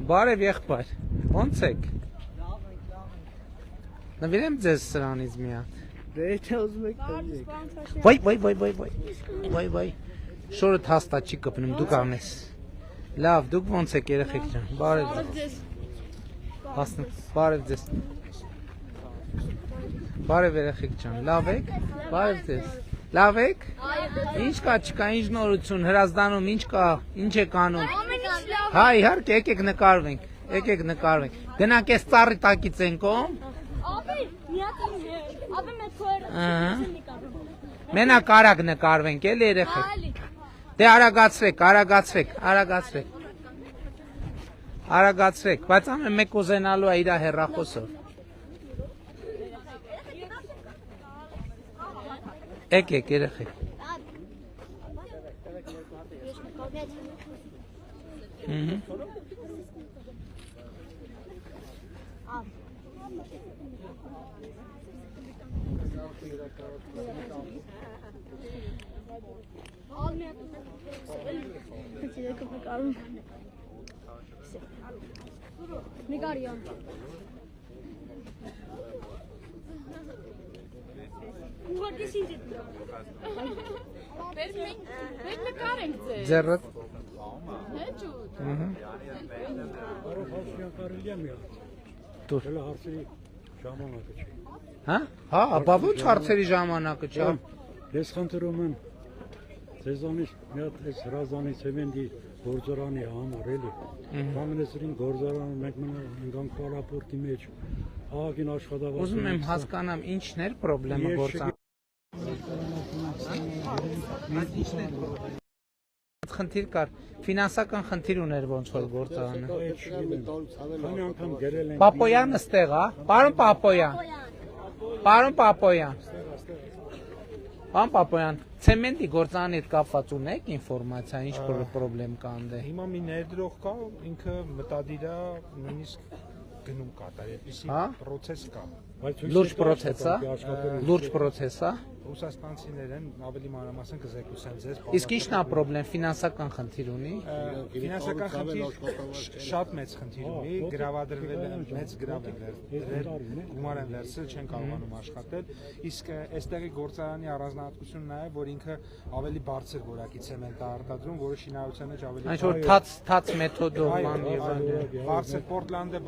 Բարև եղբայր, ո՞նց եք։ Նվիրեմ ձեզ սրանից մի հատ։ Վայ, շորդ հաստատ չի կպնում, դուք անես։ Լավ, դուք ո՞նց եք երեխեք ջան։ Բարև ձեզ։ Բարև ձեզ։ Բարև երեխեք ջան, լավ եք։ Բարև ձեզ։ Լավ եք։ Ինչ կա, չկա, ինչ նորություն հրազդանում, ինչ կա, ինչ եք անում։ Հա, իհարկե, եկեք նկարվենք, գնանք այս ծառի տակից ենք ում։ Մենակ արագ նկարվենք, էլ երեխեք։ Դե արագացրեք, բայց ամեն մեկ ուզենալու է իր հեռախոսով։ Եկեք երեխեք։ Նկարիան ուղղակի սինջիտ Մեր նկար ենք ձեզ Ձեռդ Հեջուտ Արոհասյան կարելի է մի հատ Դուր Հելը հարցերի ժամանակը չի Հա, բա ոչ հարցերի ժամանակը չի Ես խնդրում եմ Ձեզանից մի հատ այս հրազանի ծեմենդի գործարանի համար էլի Կանգնեցրին գործարանը մենք մնանք պարապորտի մեջ աղագին աշխատավարձ Ուզում եմ հասկանամ ինչն էր պրոբլեմը գործարանը Խնդիր կար, ֆինանսական խնդիր ուներ ոնց որ գործարանը Պապոյանը ստեղ է, պարոն Պապոյան, ցեմենտի գործարանի հետ կապված ունեք ինֆորմացիա, ինչ պրոբլեմ կա այնտեղ Հիմա մի ներդրող կա, ինքը մտադիր է նույնիսկ գնում կատարել, այդպիսի պրոցես կա Լուրջ պրոցես է Ռուսաստանցիներ են, ավելի մանրամասն կզեկուցեն ձեզ Իսկ ինչն է պրոբլեմ, ֆինանսական խնդիր ունի Ֆինանսական խնդիր շատ մեծ խնդիր ունի, գրավադրվել են, մեծ գրավ են գումար են վերցրել, չեն կարողանում աշխատել Իսկ այստեղի գործարանի առանձնահատկությունն է, որ ինքը ավելի բարձր որակի ցեմենտ է արտադրում, որը շինարարության մեջ ավելի Ինչ որ թաց մեթոդով բարձր Պորտլանդը